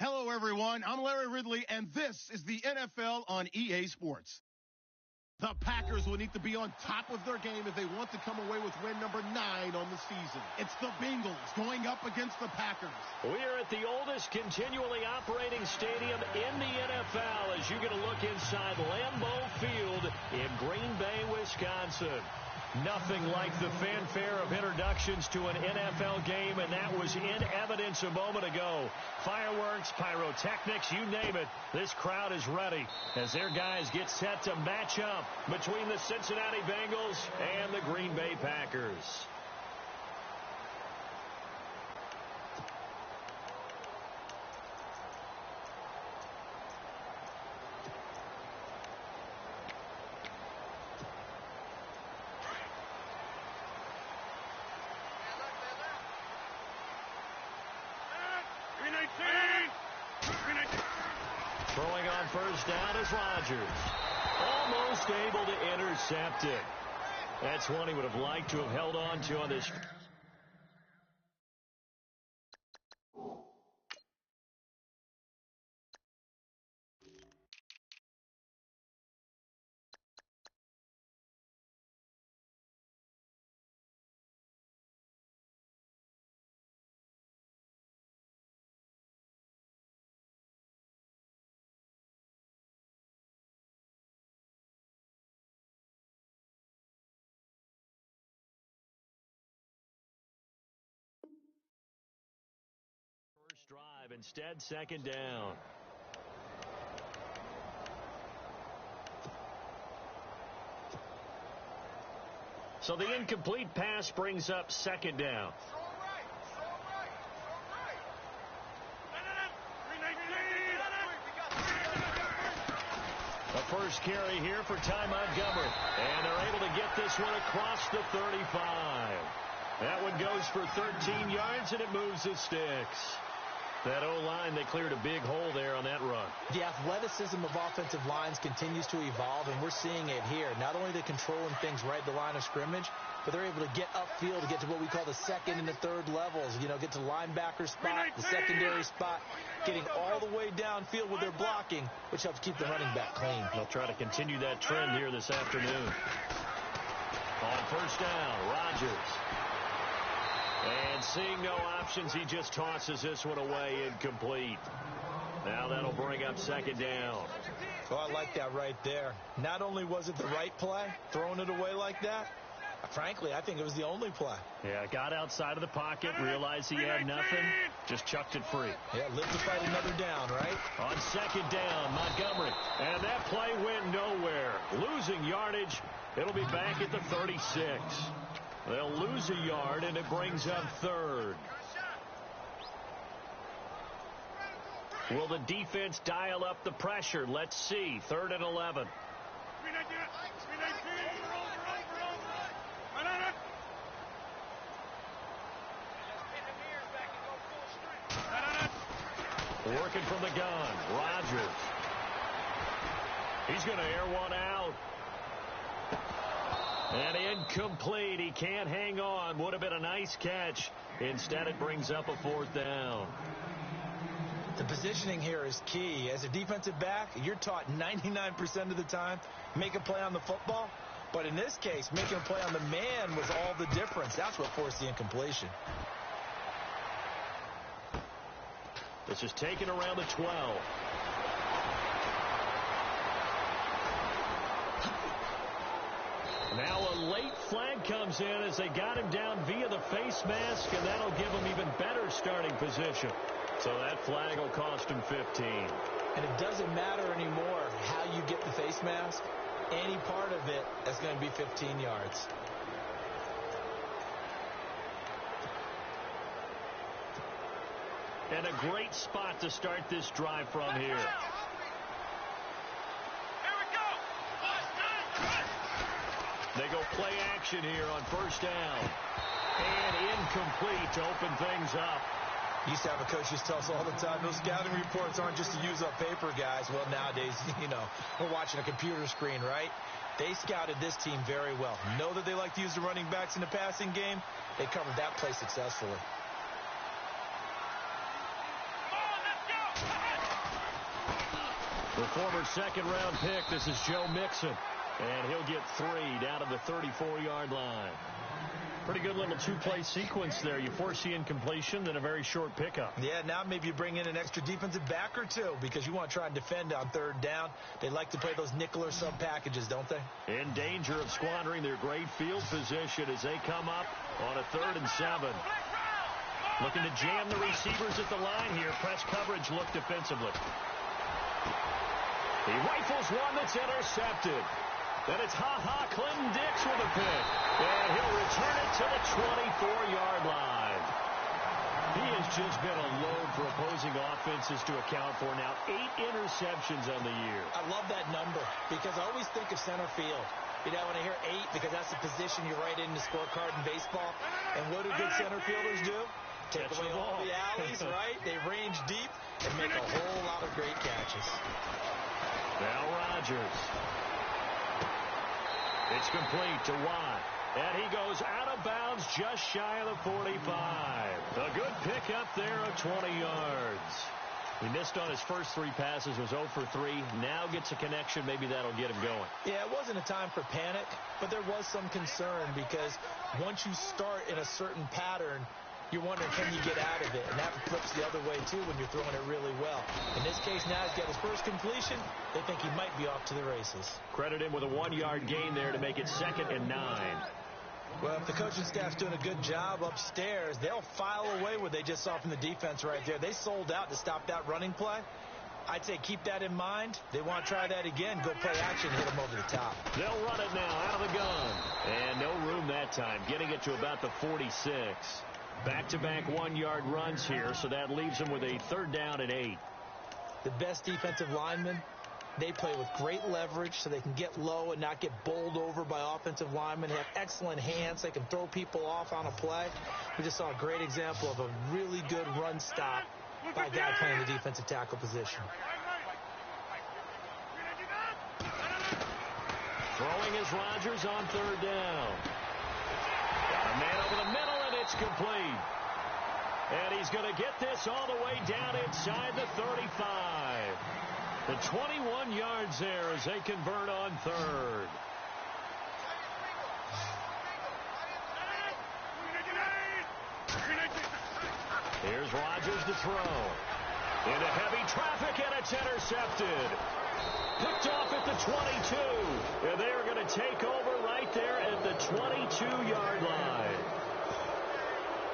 Hello, everyone. I'm Larry Ridley, and this is the NFL on EA Sports. The Packers will need to be on top of their game if they want to come away with win number 9 on the season. It's the Bengals going up against the Packers. We are at the oldest continually operating stadium in the NFL as you get a look inside Lambeau Field in Green Bay, Wisconsin. Nothing like the fanfare of introductions to an NFL game, and that was in evidence a moment ago. Fireworks, pyrotechnics, you name it. This crowd is ready as their guys get set to match up between the Cincinnati Bengals and the Green Bay Packers. Throwing on first down is Rodgers. Almost able to intercept it. That's one he would have liked to have held on to on this. First drive, instead second down. So the incomplete pass brings up second down. The first carry here for Ty Montgomery. And they're able to get this one across the 35. That one goes for 13 yards, and it moves the sticks. That O-line, they cleared a big hole there on that run. The athleticism of offensive lines continues to evolve, and we're seeing it here. Not only are they controlling things right at the line of scrimmage, but they're able to get upfield to get to what we call the second and the third levels. You know, get to linebacker spot, the secondary spot, getting all the way downfield with their blocking, which helps keep the running back clean. They'll try to continue that trend here this afternoon. On first down, Rodgers. And seeing no options, he just tosses this one away, incomplete. Now that'll bring up second down. Oh, I like that right there. Not only was it the right play, throwing it away like that, frankly, I think it was the only play. Yeah, got outside of the pocket, realized he had nothing, just chucked it free. Yeah, live to fight another down, right? On second down, Montgomery. And that play went nowhere. Losing yardage, it'll be back at the 36. They'll lose a yard, and it brings up third. Will the defense dial up the pressure? Let's see. 3rd and 11. Working from the gun. Rodgers. He's going to air one out. And incomplete. He can't hang on. Would have been a nice catch. Instead, it brings up a 4th down. The positioning here is key. As a defensive back, you're taught 99% of the time, make a play on the football. But in this case, making a play on the man was all the difference. That's what forced the incompletion. This is taken around the 12. Now a late flag comes in as they got him down via the face mask, and that'll give him even better starting position. So that flag will cost him 15. And it doesn't matter anymore how you get the face mask. Any part of it is going to be 15 yards. And a great spot to start this drive from here. They go play action here on first down. And incomplete to open things up. Used to have a coach used to tell us all the time, those scouting reports aren't just to use up paper, guys. Well, nowadays, you know, we're watching a computer screen, right? They scouted this team very well. Know that they like to use the running backs in the passing game. They covered that play successfully. Let's go! The former second-round pick, this is Joe Mixon. And he'll get 3 down to the 34-yard line. Pretty good little two-play sequence there. You force the incompletion, then a very short pickup. Yeah, now maybe you bring in an extra defensive back or two because you want to try and defend on third down. They like to play those nickel or sub packages, don't they? In danger of squandering their great field position as they come up on a 3rd and 7. Looking to jam the receivers at the line here. Press coverage look defensively. He rifles one that's intercepted. Then it's Clinton Dix with a pick. And he'll return it to the 24-yard line. He has just been a load for opposing offenses to account for now. 8 interceptions on the year. I love that number because I always think of center field. You know, when I hear 8, because that's the position you write in the scorecard in baseball. And what do good center fielders do? Take away all the alleys, right? They range deep and make a whole lot of great catches. Now Rodgers. It's complete to Watt. And he goes out of bounds just shy of the 45. A good pickup there of 20 yards. He missed on his first 3 passes, was 0 for 3. Now gets a connection. Maybe that'll get him going. Yeah, it wasn't a time for panic, but there was some concern because once you start in a certain pattern, you're wondering, can you get out of it? And that flips the other way, too, when you're throwing it really well. In this case, now he's got his first completion. They think he might be off to the races. Credit him with a 1-yard gain there to make it 2nd and 9. Well, if the coaching staff's doing a good job upstairs, they'll file away what they just saw from the defense right there. They sold out to stop that running play. I'd say keep that in mind. They want to try that again. Go play action, hit them over the top. They'll run it now out of the gun. And no room that time, getting it to about the 46. Back-to-back 1-yard runs here, so that leaves them with a 3rd down and 8. The best defensive linemen, they play with great leverage so they can get low and not get bowled over by offensive linemen. They have excellent hands. They can throw people off on a play. We just saw a great example of a really good run stop by a guy playing the defensive tackle position. Throwing is Rodgers on 3rd down. Got a man over the middle, and it's complete. And he's going to get this all the way down inside the 35. The 21 yards there as they convert on 3rd. Here's Rodgers to throw. Into heavy traffic, and it's intercepted. Picked off at the 22. And they're going to take over right there at the 22-yard line.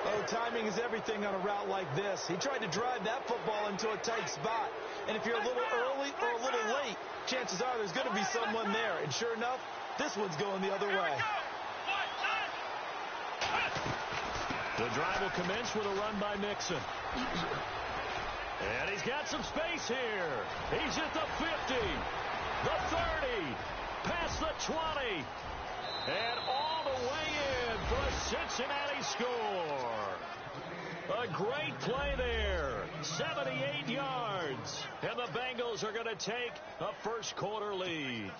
Oh, timing is everything on a route like this. He tried to drive that football into a tight spot. And if you're a little early or a little late, chances are there's going to be someone there. And sure enough, this one's going the other way. The drive will commence with a run by Mixon. And he's got some space here. He's at the 50, the 30, past the 20, and all the way in for a Cincinnati score. A great play there. 78 yards. And the Bengals are going to take a first-quarter lead.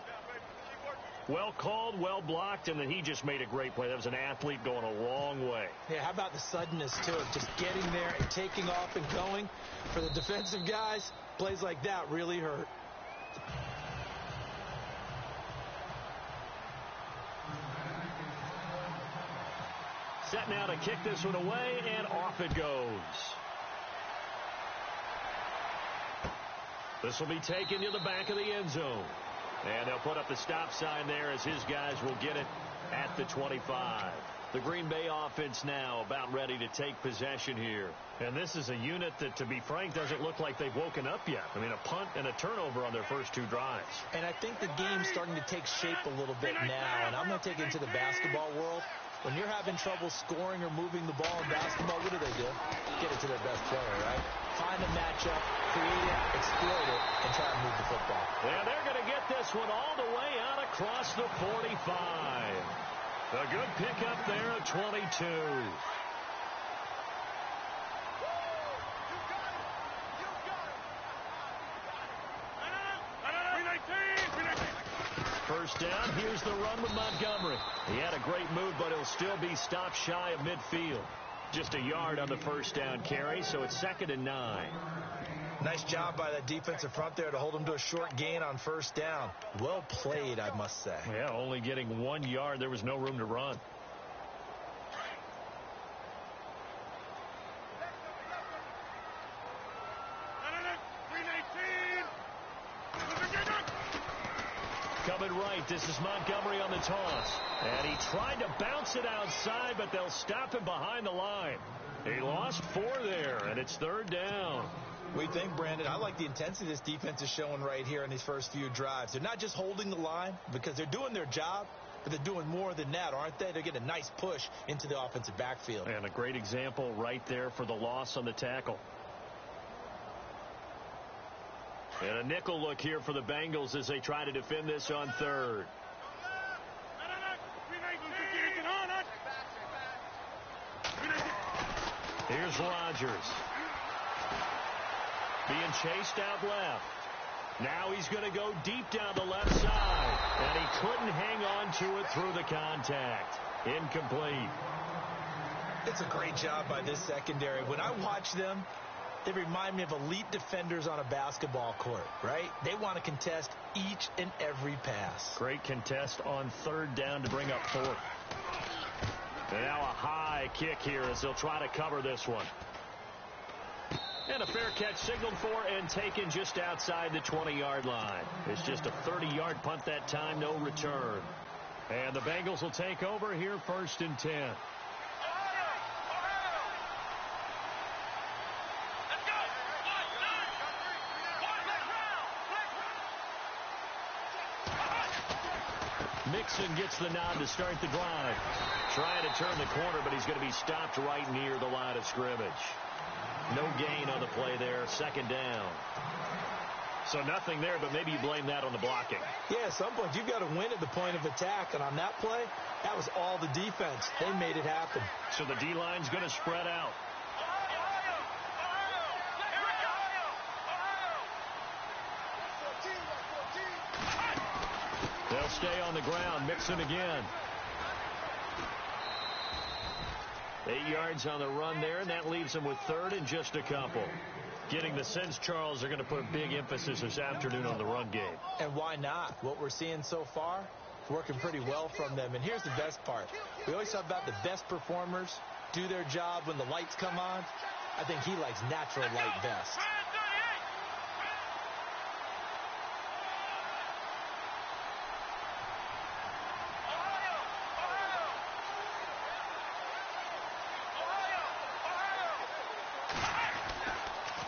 Well called, well blocked, and then he just made a great play. That was an athlete going a long way. Yeah, how about the suddenness, too, of just getting there and taking off and going? For the defensive guys, plays like that really hurt. Set now to kick this one away, and off it goes. This will be taken to the back of the end zone. And they'll put up the stop sign there as his guys will get it at the 25. The Green Bay offense now about ready to take possession here. And this is a unit that, to be frank, doesn't look like they've woken up yet. I mean, a punt and a turnover on their first 2 drives. And I think the game's starting to take shape a little bit now. And I'm going to take it into the basketball world. When you're having trouble scoring or moving the ball in basketball, what do? Get it to their best player, right? Find a matchup, create it, exploit it, and try and move the football. And they're going to get this one all the way out across the 45. A good pickup there at 22. First down, here's the run with Montgomery. He had a great move, but he'll still be stopped shy of midfield. Just a yard on the first down carry, so it's 2nd and 9. Nice job by that defensive front there to hold them to a short gain on first down. Well played, I must say. Yeah, only getting 1 yard. There was no room to run. Coming right, this is Montgomery on the toss. And he tried to bounce it outside, but they'll stop him behind the line. He lost 4 there, and it's 3rd down. What do you think, Brandon? I like the intensity this defense is showing right here in these first few drives. They're not just holding the line because they're doing their job, but they're doing more than that, aren't they? They're getting a nice push into the offensive backfield. And a great example right there for the loss on the tackle. And a nickel look here for the Bengals as they try to defend this on 3rd. Here's Rodgers. Being chased out left. Now he's going to go deep down the left side. And he couldn't hang on to it through the contact. Incomplete. It's a great job by this secondary. When I watch them, they remind me of elite defenders on a basketball court, right? They want to contest each and every pass. Great contest on 3rd down to bring up 4th. And now a high kick here as they'll try to cover this one. And a fair catch signaled for and taken just outside the 20-yard line. It's just a 30-yard punt that time, no return. And the Bengals will take over here 1st and 10. Mixon gets the nod to start the drive. Trying to turn the corner, but he's going to be stopped right near the line of scrimmage. No gain on the play there. 2nd down. So nothing there, but maybe you blame that on the blocking. Yeah, at some point you've got to win at the point of attack. And on that play, that was all the defense. They made it happen. So the D-line's going to spread out. They'll stay on the ground. Mixon again. 8 yards on the run there, and that leaves them with 3rd and just a couple. Getting the sense, Charles, they're going to put big emphasis this afternoon on the run game. And why not? What we're seeing so far, working pretty well from them. And here's the best part. We always talk about the best performers do their job when the lights come on. I think he likes natural light best.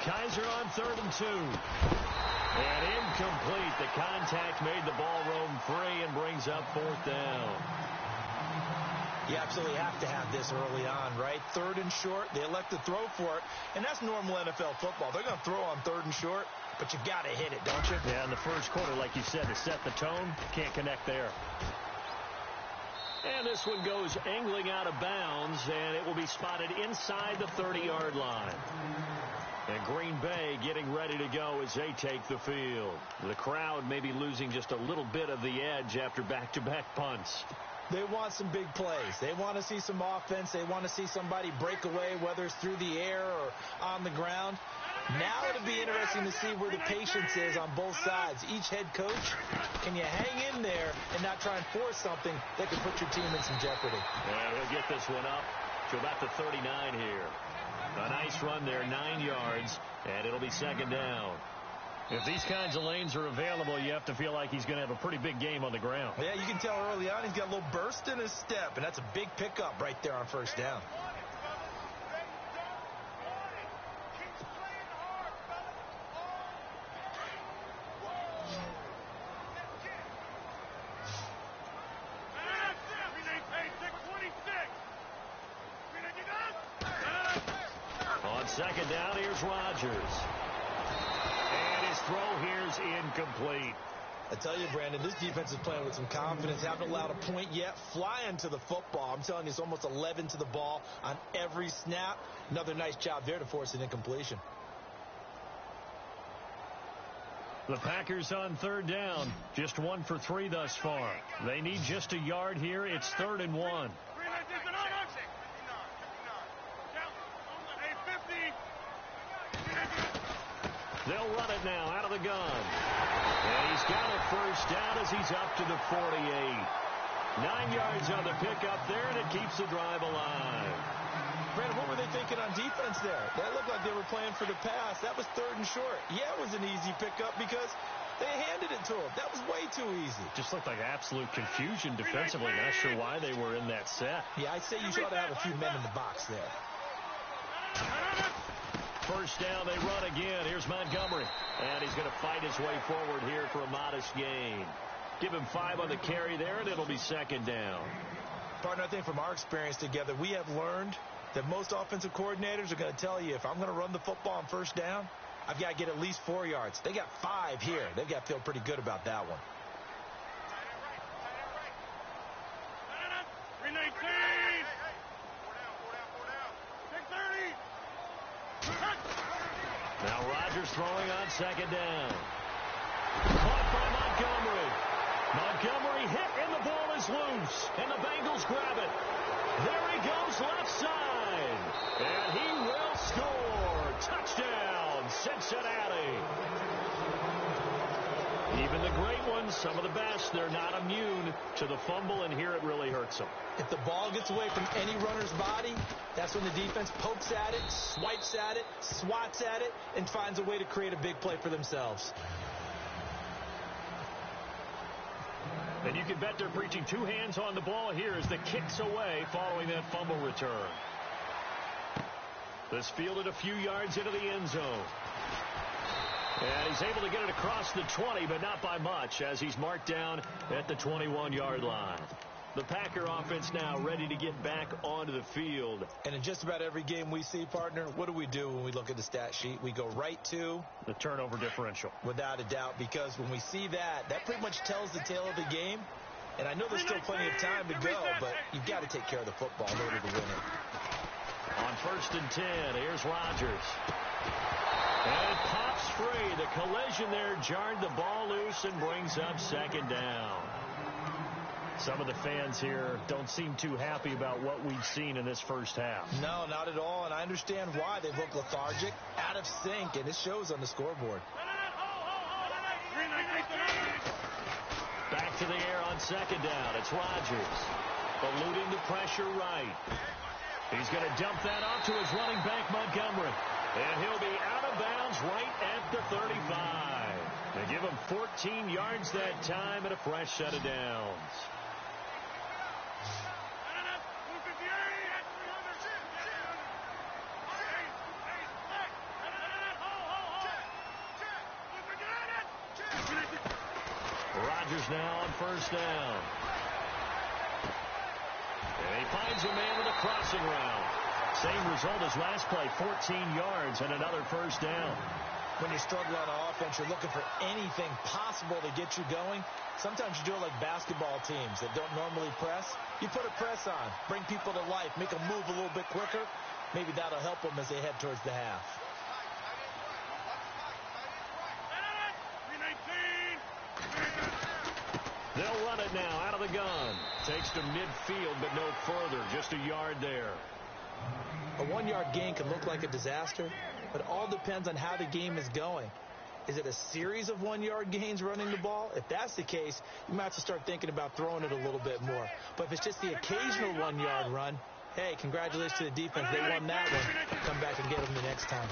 Kaiser on 3rd and 2. And incomplete. The contact made the ball roam free and brings up 4th down. You absolutely have to have this early on, right? 3rd and short. They elect to throw for it. And that's normal NFL football. They're going to throw on 3rd and short, but you got to hit it, don't you? Yeah, in the first quarter, like you said, to set the tone, can't connect there. And this one goes angling out of bounds, and it will be spotted inside the 30-yard line. And Green Bay getting ready to go as they take the field. The crowd may be losing just a little bit of the edge after back-to-back punts. They want some big plays. They want to see some offense. They want to see somebody break away, whether it's through the air or on the ground. Now it'll be interesting to see where the patience is on both sides. Each head coach, can you hang in there and not try and force something that could put your team in some jeopardy? Yeah, we'll get this one up to about the 39 here. A nice run there, 9 yards, and it'll be 2nd down. If these kinds of lanes are available, you have to feel like he's going to have a pretty big game on the ground. Yeah, you can tell early on he's got a little burst in his step, and that's a big pickup right there on 1st down. On 2nd down, here's Rodgers. And his throw here's incomplete. I tell you, Brandon, this defense is playing with some confidence. Haven't allowed a point yet. Flying to the football. I'm telling you, it's almost 11 to the ball on every snap. Another nice job there to force an incompletion. The Packers on 3rd down. Just 1 for 3 thus far. They need just a yard here. It's 3rd and 1. They'll run it now out of the gun. And he's got a first down as he's up to the 48. 9 yards on the pickup there, and it keeps the drive alive. Brandon, what were they thinking on defense there? That looked like they were playing for the pass. That was 3rd and short. Yeah, it was an easy pickup because they handed it to him. That was way too easy. Just looked like absolute confusion defensively. Not sure why they were in that set. Yeah, I'd say you should have a few men in the box there. First down, they run again. Here's Montgomery. And he's going to fight his way forward here for a modest gain. Give him 5 on the carry there, and it'll be 2nd down. Partner, I think from our experience together, we have learned that most offensive coordinators are going to tell you, if I'm going to run the football on first down, I've got to get at least 4 yards. They got 5 here. They've got to feel pretty good about that one. Now Rodgers throwing on 2nd down. Caught by Montgomery. Montgomery hit, and the ball is loose. And the Bengals grab it. There he goes left side. And he will score. Touchdown, Cincinnati. Even the great ones, some of the best, they're not immune to the fumble, and here it really hurts them. If the ball gets away from any runner's body, that's when the defense pokes at it, swipes at it, swats at it, and finds a way to create a big play for themselves. And you can bet they're preaching 2 hands on the ball here as the kick's away following that fumble return. This fielded a few yards into the end zone. And he's able to get it across the 20, but not by much, as he's marked down at the 21-yard line. The Packer offense now ready to get back onto the field. And in just about every game we see, partner, what do we do when we look at the stat sheet? We go right to the turnover differential. Without a doubt, because when we see that, that pretty much tells the tale of the game. And I know there's still plenty of time to go, but you've got to take care of the football in order to win it. On 1st and 10, here's Rodgers. And it pops free. The collision there jarred the ball loose and brings up 2nd down. Some of the fans here don't seem too happy about what we've seen in this first half. No, not at all, and I understand why. They look lethargic, out of sync, and it shows on the scoreboard. Back to the air on 2nd down. It's Rodgers. Eluding the pressure right. He's going to dump that off to his running back, Montgomery. And he'll be out of bounds right at the 35. They give him 14 yards that time and a fresh set of downs. Rodgers now on 1st down. And he finds a man with a crossing route. Same result as last play, 14 yards and another 1st down. When you struggle on offense, you're looking for anything possible to get you going. Sometimes you do it like basketball teams that don't normally press. You put a press on, bring people to life, make them move a little bit quicker. Maybe that'll help them as they head towards the half. They'll run it now out of the gun. Takes to midfield, but no further. Just a yard there. A 1-yard gain can look like a disaster, but it all depends on how the game is going. Is it a series of 1-yard gains running the ball? If that's the case, you might have to start thinking about throwing it a little bit more. But if it's just the occasional 1-yard run, hey, congratulations to the defense. They won that one. Come back and get them the next time.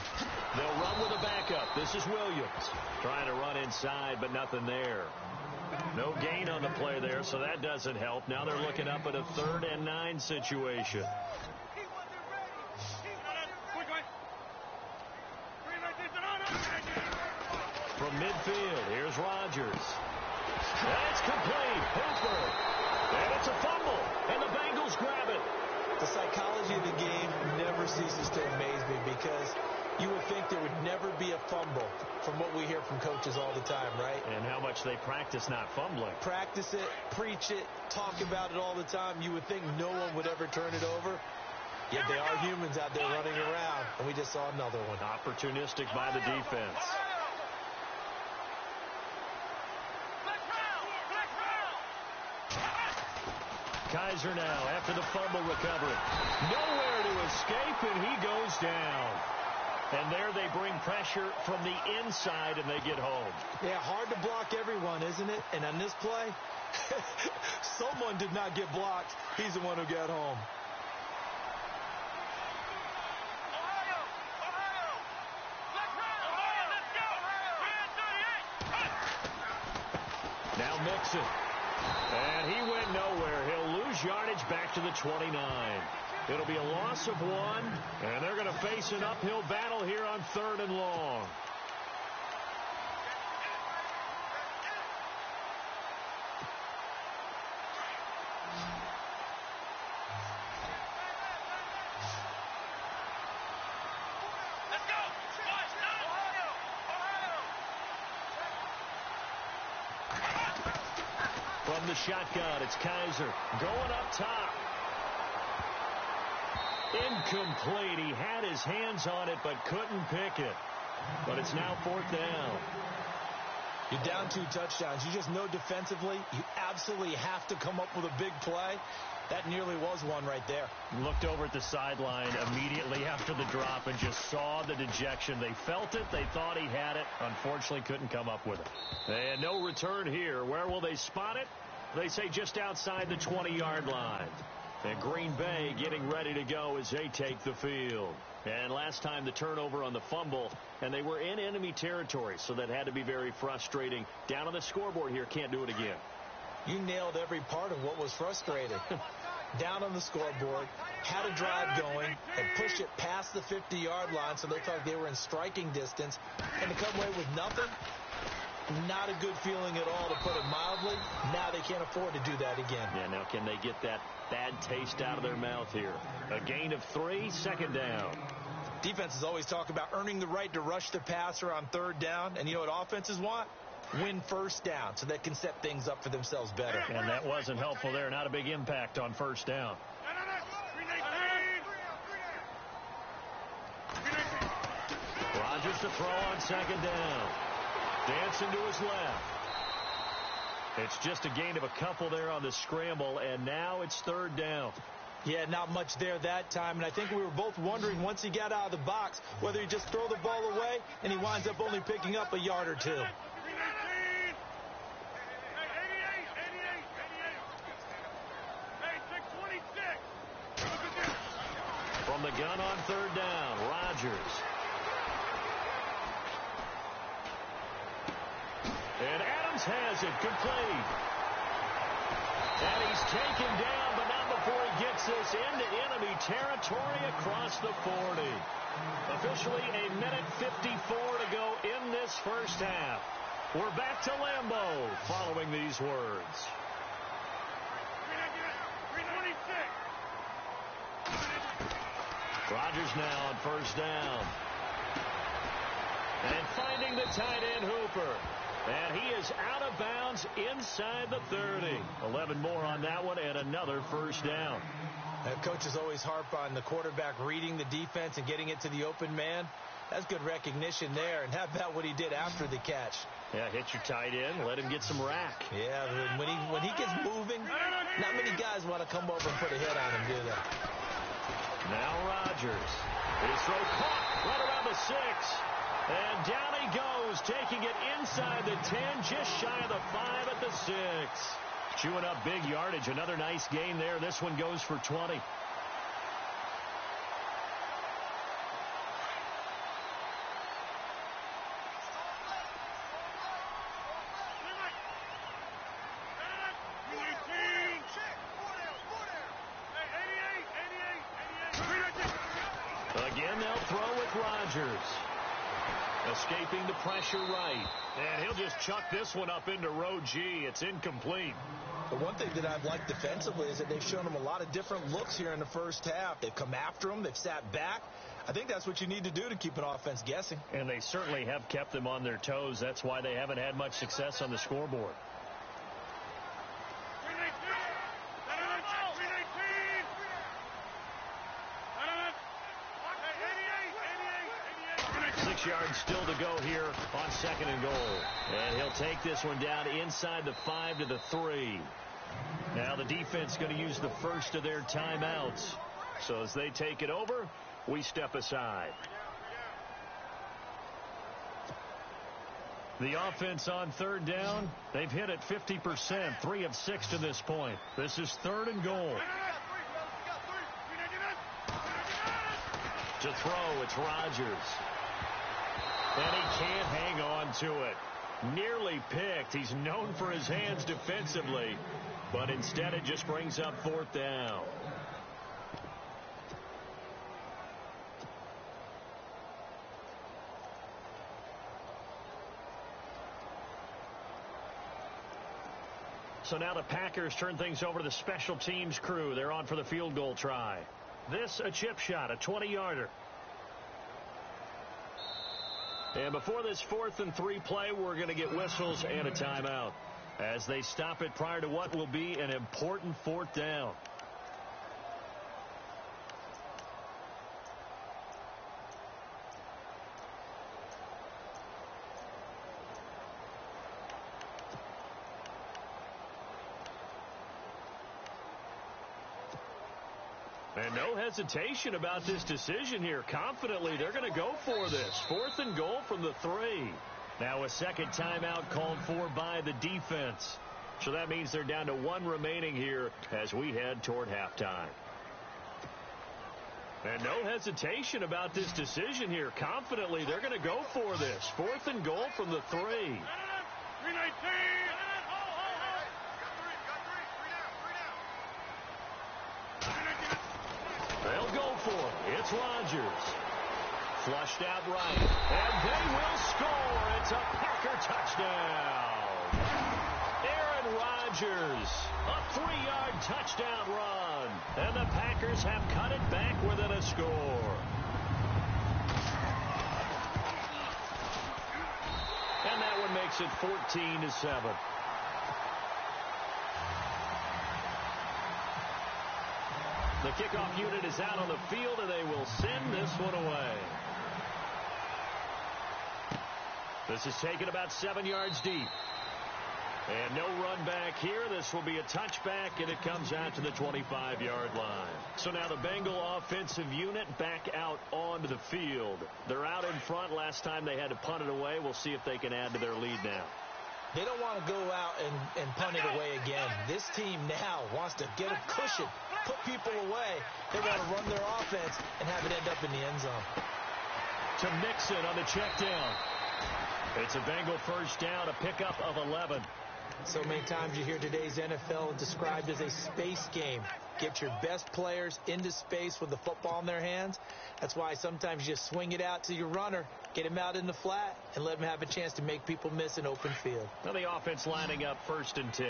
They'll run with a backup. This is Williams. Trying to run inside, but nothing there. No gain on the play there, so that doesn't help. Now they're looking up at a 3rd and 9 situation. From midfield, here's Rodgers. And it's complete. Hooper. And it's a fumble. And the Bengals grab it. The psychology of the game never ceases to amaze me because you would think there would never be a fumble from what we hear from coaches all the time, right? And how much they practice not fumbling. Practice it, preach it, talk about it all the time. You would think no one would ever turn it over. Yet they are humans out there running around, and we just saw another one. Opportunistic by the defense. Kaiser now after the fumble recovery. Nowhere to escape, and he goes down. And there they bring pressure from the inside, and they get home. Yeah, hard to block everyone, isn't it? And on this play, someone did not get blocked. He's the one who got home. Now Mixon. And he went nowhere. He'll lose yardage back to the 29. It'll be a loss of 1, and they're going to face an uphill battle here on 3rd and long. From the shotgun, it's Kaiser going up top. Incomplete. He had his hands on it, but couldn't pick it. But it's now 4th down. You're down 2 touchdowns. You just know defensively, you absolutely have to come up with a big play. That nearly was one right there. Looked over at the sideline immediately after the drop and just saw the dejection. They felt it. They thought he had it. Unfortunately, couldn't come up with it. And no return here. Where will they spot it? They say just outside the 20-yard line. And Green Bay getting ready to go as they take the field. And last time the turnover on the fumble, and they were in enemy territory, so that had to be very frustrating. Down on the scoreboard here, can't do it again. You nailed every part of what was frustrating. Down on the scoreboard, had a drive going, and pushed it past the 50-yard line so they thought they were in striking distance. And to come away with nothing, not a good feeling at all, to put it mildly. Now they can't afford to do that again. Yeah, now can they get that bad taste out of their mouth here? A gain of 3, 2nd down. Defenses always talk about earning the right to rush the passer on 3rd down. And you know what offenses want? Win 1st down so they can set things up for themselves better. And that wasn't helpful there. Not a big impact on 1st down. Rodgers to throw on 2nd down. Dancing to his left. It's just a gain of a couple there on the scramble, and now it's 3rd down. Yeah, not much there that time, and I think we were both wondering once he got out of the box whether he'd just throw the ball away, and he winds up only picking up a yard or 2. From the gun on 3rd down, Rodgers. And Adams has it complete. And he's taken down, but not before he gets this into enemy territory across the 40. Officially a minute 54 to go in this 1st half. We're back to Lambeau following these words. Rodgers now on 1st down. And finding the tight end Hooper. And he is out of bounds inside the 30. 11 more on that one and another 1st down. Coaches always harp on the quarterback reading the defense and getting it to the open man. That's good recognition there. And how about what he did after the catch? Yeah, hit your tight end, let him get some rack. Yeah, when he gets moving, not many guys want to come over and put a hit on him, do they? Now Rodgers. His throw caught right around the 6. And down he goes, taking it inside the 10, just shy of the 5 at the 6. Chewing up big yardage. Another nice gain there. This one goes for 20. Again, they'll throw with Rodgers. Escaping the pressure right. And he'll just chuck this one up into row G. It's incomplete. The one thing that I've liked defensively is that they've shown him a lot of different looks here in the 1st half. They've come after him. They've sat back. I think that's what you need to do to keep an offense guessing. And they certainly have kept them on their toes. That's why they haven't had much success on the scoreboard. Yards still to go here on 2nd and goal. And he'll take this one down inside the 5 to the 3. Now the defense going to use the first of their timeouts. So as they take it over, we step aside. The offense on third down, they've hit it 50%, 3 of 6 to this point. This is 3rd and goal. To throw, it's Rodgers. And he can't hang on to it. Nearly picked. He's known for his hands defensively, but instead it just brings up 4th down. So now the Packers turn things over to the special teams crew. They're on for the field goal try. This a chip shot, a 20-yarder. And before this 4th and 3 play, we're going to get whistles and a timeout as they stop it prior to what will be an important 4th down. And no hesitation about this decision here. Confidently, they're going to go for this. 4th and goal from the 3. Now a second timeout called for by the defense. So that means they're down to 1 remaining here as we head toward halftime. And no hesitation about this decision here. Confidently, they're going to go for this. 4th and goal from the 3. They'll go for it. It's Rodgers. Flushed out right. And they will score. It's a Packer touchdown. Aaron Rodgers. A 3-yard touchdown run. And the Packers have cut it back within a score. And that one makes it 14-7. The kickoff unit is out on the field, and they will send this one away. This is taken about 7 yards deep. And no run back here. This will be a touchback, and it comes out to the 25-yard line. So now the Bengal offensive unit back out onto the field. They're out in front. Last time they had to punt it away. We'll see if they can add to their lead now. They don't want to go out and punt it away again. This team now wants to get a cushion, put people away. They want to run their offense and have it end up in the end zone. To Mixon on the check down. It's a Bengal first down, a pickup of 11. So many times you hear today's NFL described as a space game. Get your best players into space with the football in their hands. That's why sometimes you just swing it out to your runner, get him out in the flat, and let him have a chance to make people miss an open field. Now the offense lining up 1st and 10.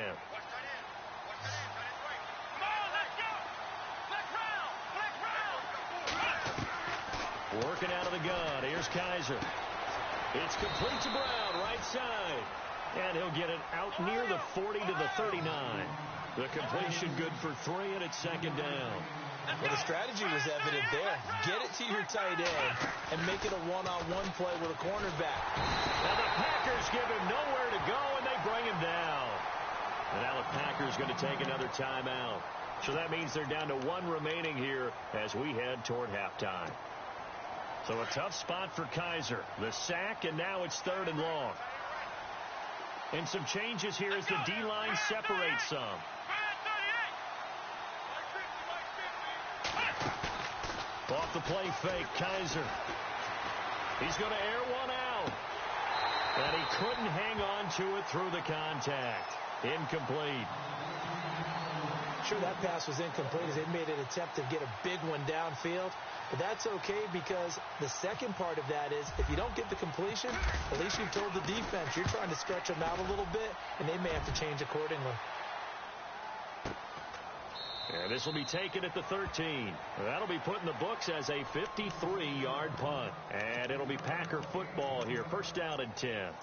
Working out of the gun. Here's Kaiser. It's complete to Brown, right side. And he'll get it out near the 40 to the 39. The completion good for 3, and it's 2nd down. Well, the strategy was evident there. Get it to your tight end and make it a one-on-one play with a cornerback. Now the Packers give him nowhere to go, and they bring him down. And now the Packers going to take another timeout. So that means they're down to 1 remaining here as we head toward halftime. So a tough spot for Kaiser. The sack, and now it's 3rd and long. And some changes here as the D-line separates some. Off the play fake, Kaiser. He's going to air one out. And he couldn't hang on to it through the contact. Incomplete. Sure, that pass was incomplete as they made an attempt to get a big one downfield. But that's okay because the second part of that is if you don't get the completion, at least you've told the defense you're trying to stretch them out a little bit, and they may have to change accordingly. And this will be taken at the 13. That'll be put in the books as a 53-yard punt. And it'll be Packer football here. 1st down and 10.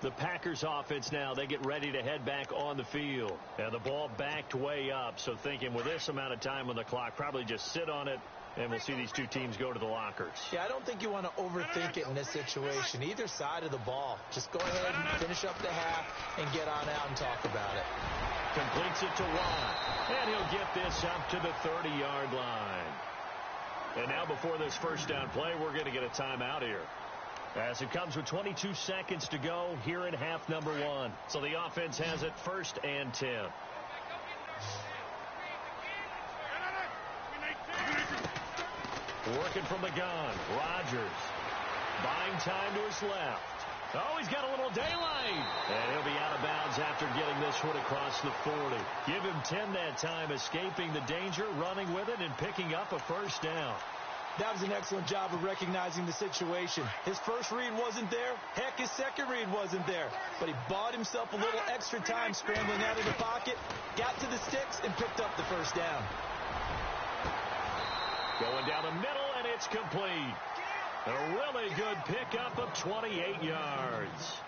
The Packers offense now, they get ready to head back on the field. And the ball backed way up. So thinking with this amount of time on the clock, probably just sit on it. And we'll see these two teams go to the lockers. Yeah, I don't think you want to overthink it in this situation. Either side of the ball. Just go ahead and finish up the half and get on out and talk about it. Completes it to Watt. And he'll get this up to the 30-yard line. And now before this 1st down play, we're going to get a timeout here. as it comes with 22 seconds to go here in half number 1. So the offense has it 1st and 10. Working from the gun. Rodgers buying time to his left. Oh, he's got a little daylight. And he'll be out of bounds after getting this one across the 40. Give him 10 that time, escaping the danger, running with it, and picking up a 1st down. That was an excellent job of recognizing the situation. His first read wasn't there. Heck, his second read wasn't there. But he bought himself a little extra time scrambling out of the pocket, got to the sticks, and picked up the 1st down. Going down the middle, and it's complete. A really good pickup of 28 yards.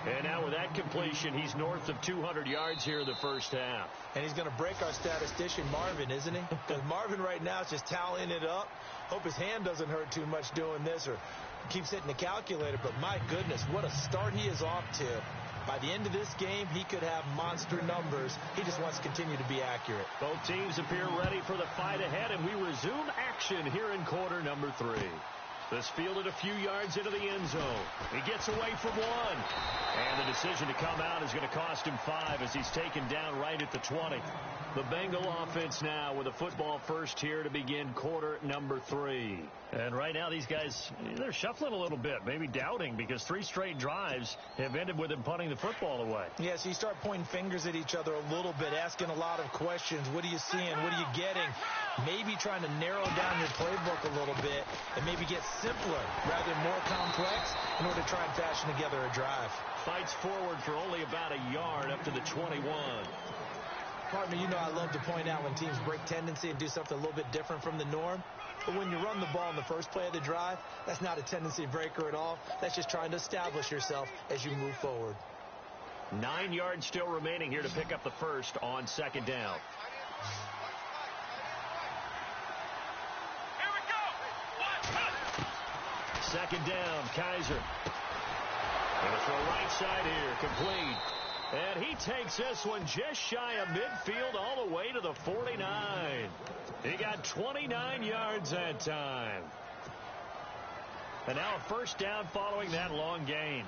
And now with that completion, he's north of 200 yards here in the 1st half. And he's going to break our statistician, Marvin, isn't he? Because Marvin right now is just tallying it up. Hope his hand doesn't hurt too much doing this or keeps hitting the calculator. But my goodness, what a start he is off to. By the end of this game, he could have monster numbers. He just wants to continue to be accurate. Both teams appear ready for the fight ahead, and we resume action here in quarter number 3. This fielded a few yards into the end zone. He gets away from one. And the decision to come out is going to cost him 5 as he's taken down right at the 20. The Bengal offense now with a football first here to begin quarter number 3. And right now these guys, they're shuffling a little bit, maybe doubting, because 3 straight drives have ended with them punting the football away. Yeah, so you start pointing fingers at each other a little bit, asking a lot of questions. What are you seeing? What are you getting? Maybe trying to narrow down your playbook a little bit and maybe get simpler rather than more complex in order to try and fashion together a drive. Fights forward for only about a yard up to the 21. Partner, you know I love to point out when teams break tendency and do something a little bit different from the norm. But when you run the ball in the first play of the drive, that's not a tendency breaker at all. That's just trying to establish yourself as you move forward. 9 yards still remaining here to pick up the 1st on 2nd down. Here we go. 2nd down, Kaiser. Going to throw right side here, complete. And he takes this one just shy of midfield all the way to the 49. He got 29 yards that time. And now a 1st down following that long gain.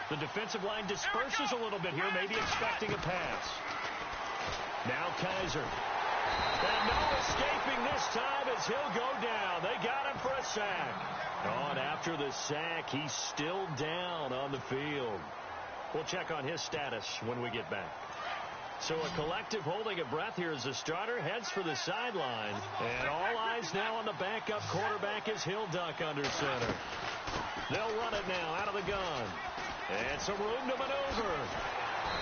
The defensive line disperses a little bit here, maybe expecting a pass. Now Kaiser. And no escaping this time as he'll go down. They got him for a sack. Oh, and after the sack, he's still down on the field. We'll check on his status when we get back. So a collective holding of breath here as the starter heads for the sideline. And all eyes now on the backup quarterback as he'll duck under center. They'll run it now out of the gun. And some room to maneuver.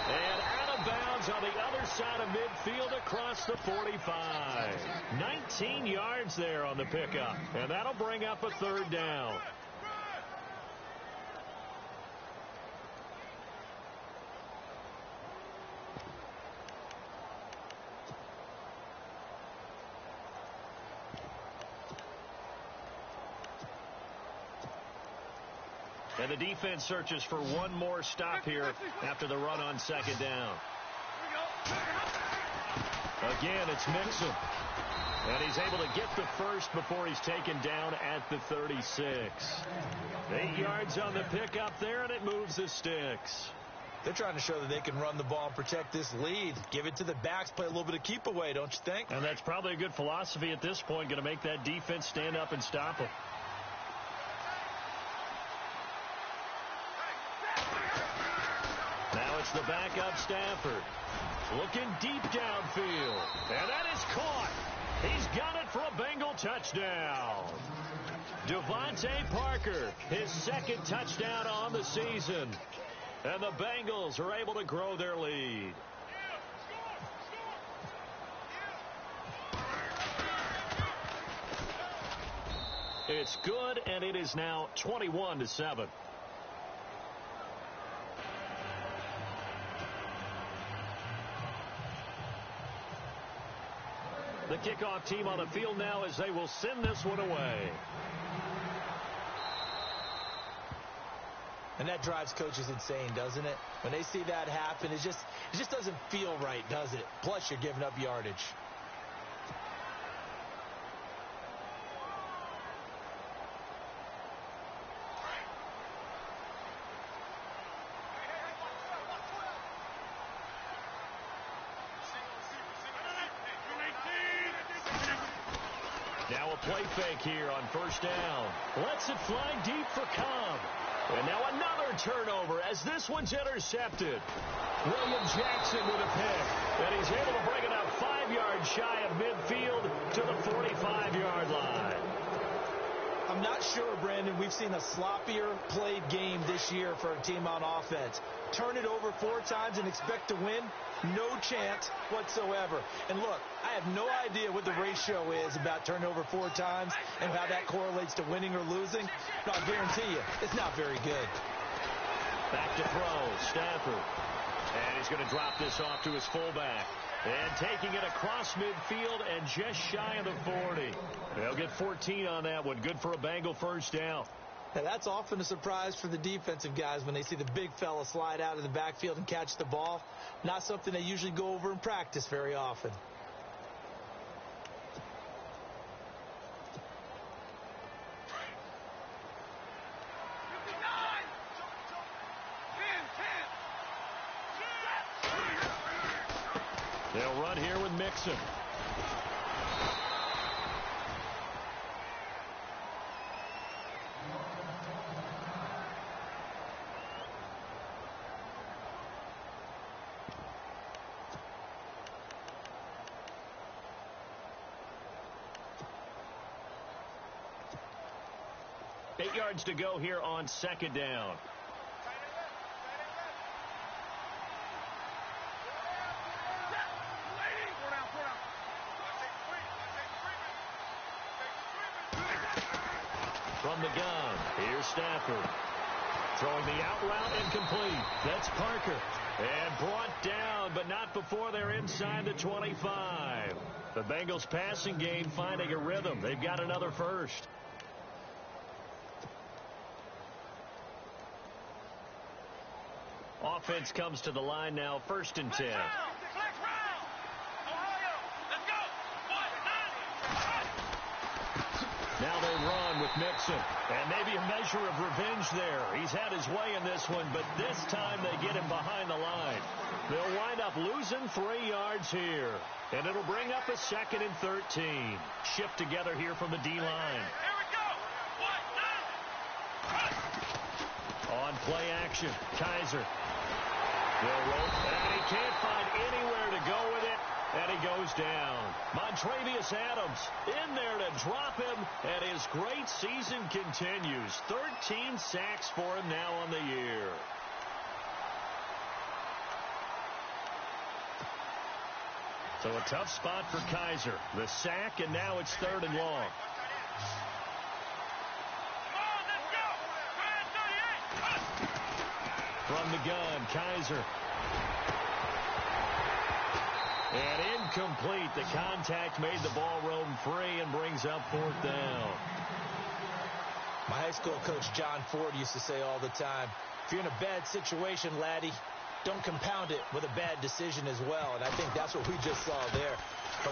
And out of bounds on the other side of midfield across the 45. 19 yards there on the pickup. And that'll bring up a 3rd down. And the defense searches for one more stop here after the run on 2nd down. Again, it's Mixon. And he's able to get the 1st before he's taken down at the 36. 8 yards on the pickup there, and it moves the sticks. They're trying to show that they can run the ball and protect this lead. Give it to the backs, play a little bit of keep away, don't you think? And that's probably a good philosophy at this point, going to make that defense stand up and stop them. Now it's the backup Stafford. Looking deep downfield. And that is caught. He's got it for a Bengal touchdown. Devontae Parker, his 2nd touchdown on the season. And the Bengals are able to grow their lead. It's good, and it is now 21-7. The kickoff team on the field now as they will send this one away. And that drives coaches insane, doesn't it? When they see that happen, it just doesn't feel right, does it? Plus, you're giving up yardage. Now a play fake here on first down. Lets it fly deep for Cobb. And now another turnover as this one's intercepted. William Jackson with a pick. And he's able to bring it up 5 yards shy of midfield to the 45-yard line. I'm not sure, Brandon, we've seen a sloppier played game this year for a team on offense. Turn it over 4 times and expect to win? No chance whatsoever. And look, I have no idea what the ratio is about turnover 4 times and how that correlates to winning or losing. But I guarantee you, it's not very good. Back to throw, Stafford. And he's going to drop this off to his fullback. And taking it across midfield and just shy of the 40. They'll get 14 on that one. Good for a Bengal first down. Now, that's often a surprise for the defensive guys when they see the big fella slide out of the backfield and catch the ball. Not something they usually go over in practice very often. They'll run here with Mixon. Eight yards to go here on second down. From the gun, here's Stafford. Throwing the out route incomplete. That's Parker. And brought down, but not before they're inside the 25. The Bengals passing game finding a rhythm. They've got another first. Offense comes to the line now, 1st and 10. Now they run with Mixon. And maybe a measure of revenge there. He's had his way in this one, but this time they get him behind the line. They'll wind up losing 3 yards here. And it'll bring up a 2nd and 13. Shift together here from the D-line. Here we go. 1, 9. On play action, Kaiser. They'll roll, and he can't find anywhere to go with it, and he goes down. Montravius Adams in there to drop him, and his great season continues. 13 sacks for him now on the year. So a tough spot for Kaiser. The sack, and now it's 3rd and long. From the gun, Kaiser. And incomplete. The contact made the ball roam free and brings up 4th down. My high school coach, John Ford, used to say all the time, if you're in a bad situation, laddie, don't compound it with a bad decision as well. And I think that's what we just saw there.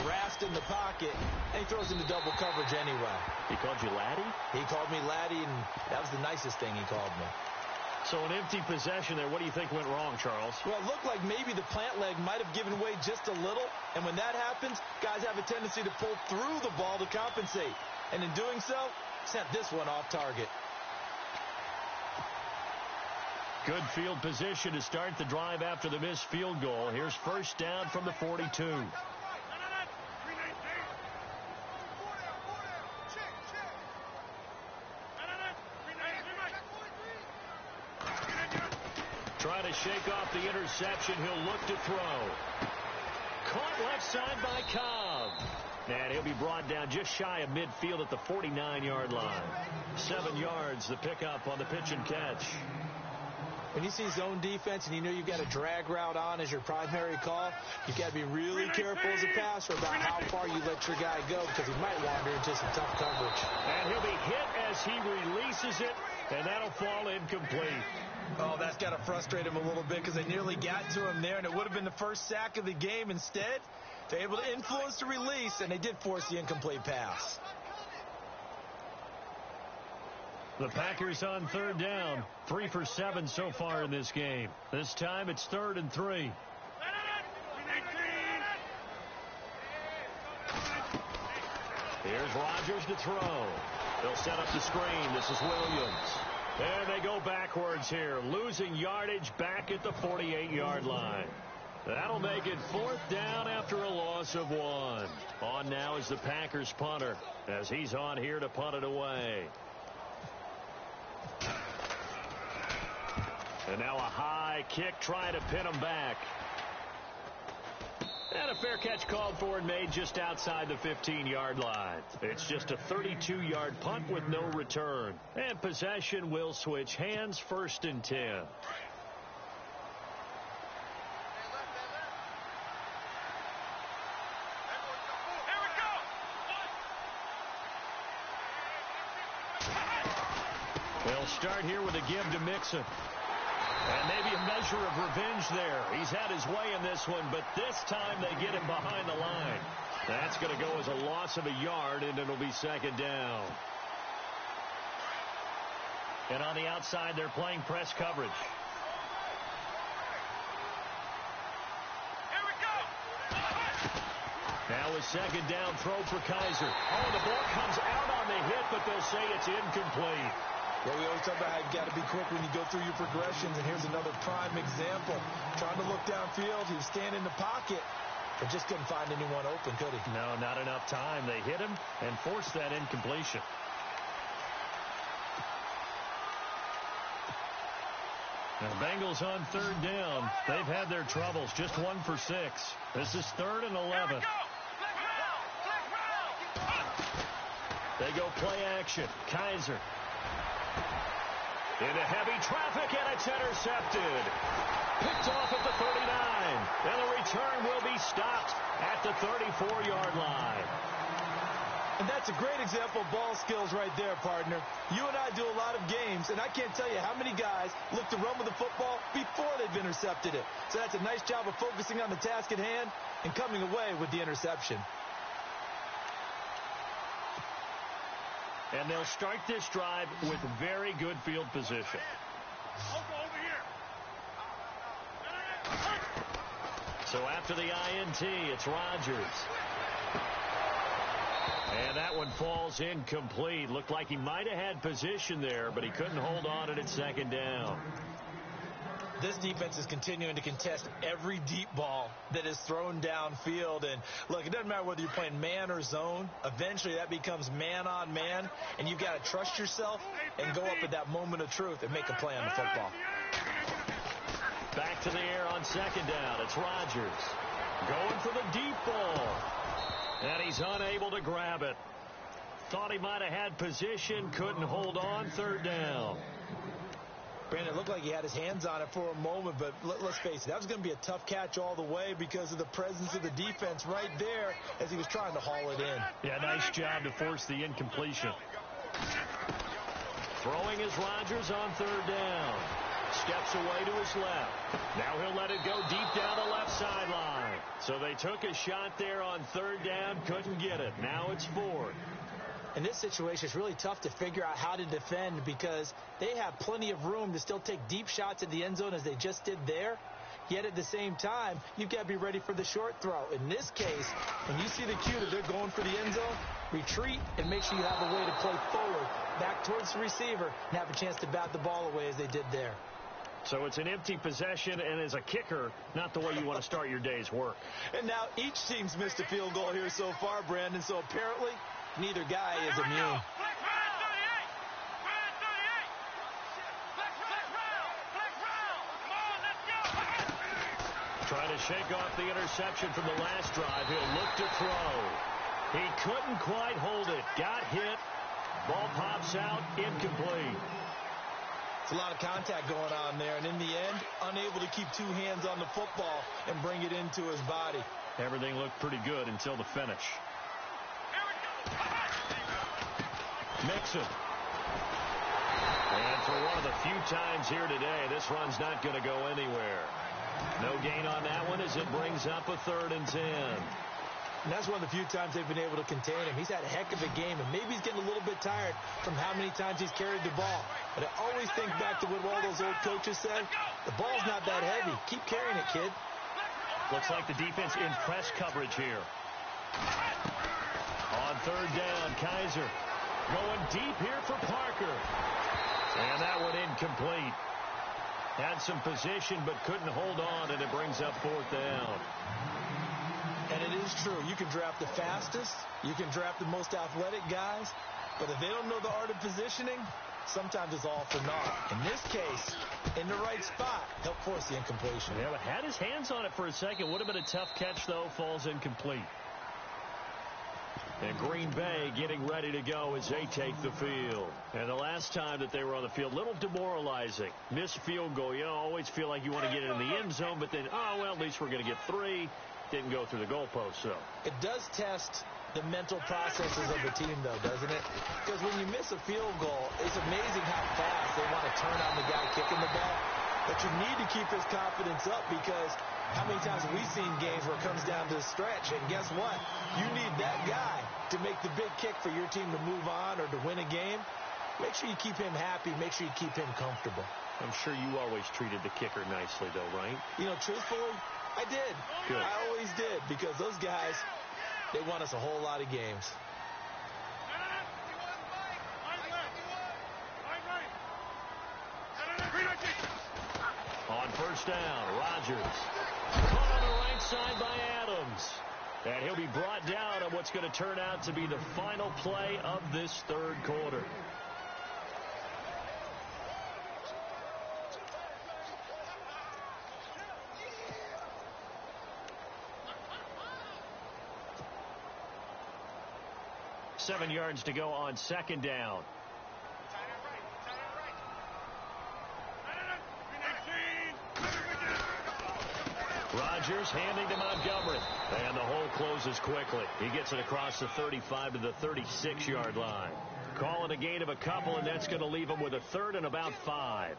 Harassed in the pocket, and he throws into double coverage anyway. He called you laddie? He called me laddie, and that was the nicest thing he called me. So an empty possession there. What do you think went wrong, Charles? Well, it looked like maybe the plant leg might have given way just a little. And when that happens, guys have a tendency to pull through the ball to compensate. And in doing so, sent this one off target. Good field position to start the drive after the missed field goal. Here's 1st down from the 42. Trying to shake off the interception. He'll look to throw. Caught left side by Cobb. And he'll be brought down just shy of midfield at the 49-yard line. 7 yards, the pickup on the pitch and catch. When you see zone defense and you know you've got a drag route on as your primary call, you've got to be really careful as a passer about how far you let your guy go because he might wander into some tough coverage. And he'll be hit as he releases it, and that'll fall incomplete. Oh, that's got to frustrate him a little bit because they nearly got to him there, and it would have been the first sack of the game. Instead, they're able to influence the release, and they did force the incomplete pass. The Packers on 3rd down. 3 for 7 so far in this game. This time it's 3rd and 3. Here's Rodgers to throw. They'll set up the screen. This is Williams. And they go backwards here, losing yardage back at the 48-yard line. That'll make it 4th down after a loss of 1. On now is the Packers punter, as he's on here to punt it away. And now a high kick trying to pin him back. And a fair catch called for and made just outside the 15-yard line. It's just a 32-yard punt with no return. And possession will switch hands, 1st and 10. Here we go. They'll start here with a give to Mixon. And maybe a measure of revenge there. He's had his way in this one, but this time they get him behind the line. That's going to go as a loss of a yard, and it'll be 2nd down. And on the outside, they're playing press coverage. Here we go. Now a 2nd down throw for Kaiser. Oh, the ball comes out on the hit, but they'll say it's incomplete. Well, we always talk about how you've got to be quick when you go through your progressions, and here's another prime example. Trying to look downfield, he was standing in the pocket, but just couldn't find anyone open, could he? No, not enough time. They hit him and forced that incompletion. The Bengals on 3rd down. They've had their troubles, just 1 for 6. This is 3rd and 11. They go play action. Kaiser. Into heavy traffic, and it's intercepted. Picked off at the 39. And the return will be stopped at the 34-yard line. And that's a great example of ball skills right there, partner. You and I do a lot of games, and I can't tell you how many guys look to run with the football before they've intercepted it. So that's a nice job of focusing on the task at hand and coming away with the interception. And they'll start this drive with very good field position. Over here. So after the INT, it's Rodgers. And that one falls incomplete. Looked like he might have had position there, but he couldn't hold on at 2nd down. This defense is continuing to contest every deep ball that is thrown downfield. And, look, it doesn't matter whether you're playing man or zone. Eventually, that becomes man-on-man, and you've got to trust yourself and go up at that moment of truth and make a play on the football. Back to the air on 2nd down. It's Rodgers going for the deep ball. And he's unable to grab it. Thought he might have had position, couldn't hold on, 3rd down. Brandon, it looked like he had his hands on it for a moment, but let's face it, that was going to be a tough catch all the way because of the presence of the defense right there as he was trying to haul it in. Yeah, nice job to force the incompletion. Throwing is Rodgers on 3rd down. Steps away to his left. Now he'll let it go deep down the left sideline. So they took a shot there on 3rd down, couldn't get it. Now it's 4th. In this situation, it's really tough to figure out how to defend because they have plenty of room to still take deep shots at the end zone as they just did there. Yet at the same time, you've got to be ready for the short throw. In this case, when you see the cue that they're going for the end zone, retreat and make sure you have a way to play forward, back towards the receiver, and have a chance to bat the ball away as they did there. So it's an empty possession, and as a kicker, not the way you want to start your day's work. And now each team's missed a field goal here so far, Brandon, so apparently neither guy is immune. Trying to shake off the interception from the last drive. He'll look to throw. He couldn't quite hold it. Got hit. Ball pops out. Incomplete. It's a lot of contact going on there, and in the end, unable to keep two hands on the football and bring it into his body. Everything looked pretty good until the finish. Mixon. And for one of the few times here today, this run's not going to go anywhere. No gain on that one as it brings up a 3rd and 10. And that's one of the few times they've been able to contain him. He's had a heck of a game, and maybe he's getting a little bit tired from how many times he's carried the ball. But I always think back to what all those old coaches said. The ball's not that heavy. Keep carrying it, kid. Looks like the defense in press coverage here. On third down. Kaiser going deep here for Parker. And that one incomplete. Had some position but couldn't hold on, and it brings up fourth down. And it is true. You can draft the fastest. You can draft the most athletic guys. But if they don't know the art of positioning, sometimes it's all for naught. In this case, in the right spot, helped force the incompletion. Yeah, but had his hands on it for a second. Would have been a tough catch, though. Falls incomplete. And Green Bay getting ready to go as they take the field. And the last time that they were on the field, little demoralizing. Missed field goal. You always feel like you want to get it in the end zone, but then, oh, well, at least we're going to get 3. Didn't go through the goalpost, though. It does test the mental processes of the team, though, doesn't it? Because when you miss a field goal, it's amazing how fast they want to turn on the guy kicking the ball. But you need to keep his confidence up, because how many times have we seen games where it comes down to the stretch? And guess what? You need that guy to make the big kick for your team to move on or to win a game. Make sure you keep him happy. Make sure you keep him comfortable. I'm sure you always treated the kicker nicely, though, right? You know, truthfully, I did. Good. I always did, because those guys, they won us a whole lot of games. On first down, Rodgers. Caught on the right side by Adams. And he'll be brought down on what's going to turn out to be the final play of this third quarter. Seven yards to go on second down. Rodgers handing to Montgomery. And the hole closes quickly. He gets it across the 35 to the 36-yard line. Call it a gain of a couple, and that's going to leave him with a third and about 5.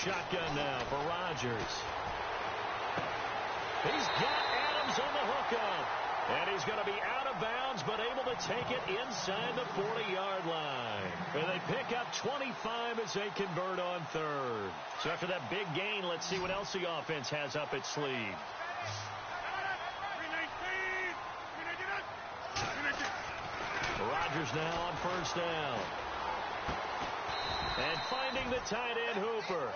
Shotgun now for Rodgers. He's got Adams on the hookup. And he's going to be out of bounds, but able to take it inside the 40-yard line. And they pick up 25 as they convert on third. So after that big gain, let's see what else the offense has up its sleeve. Rodgers now on first down. And finding the tight end, Hooper.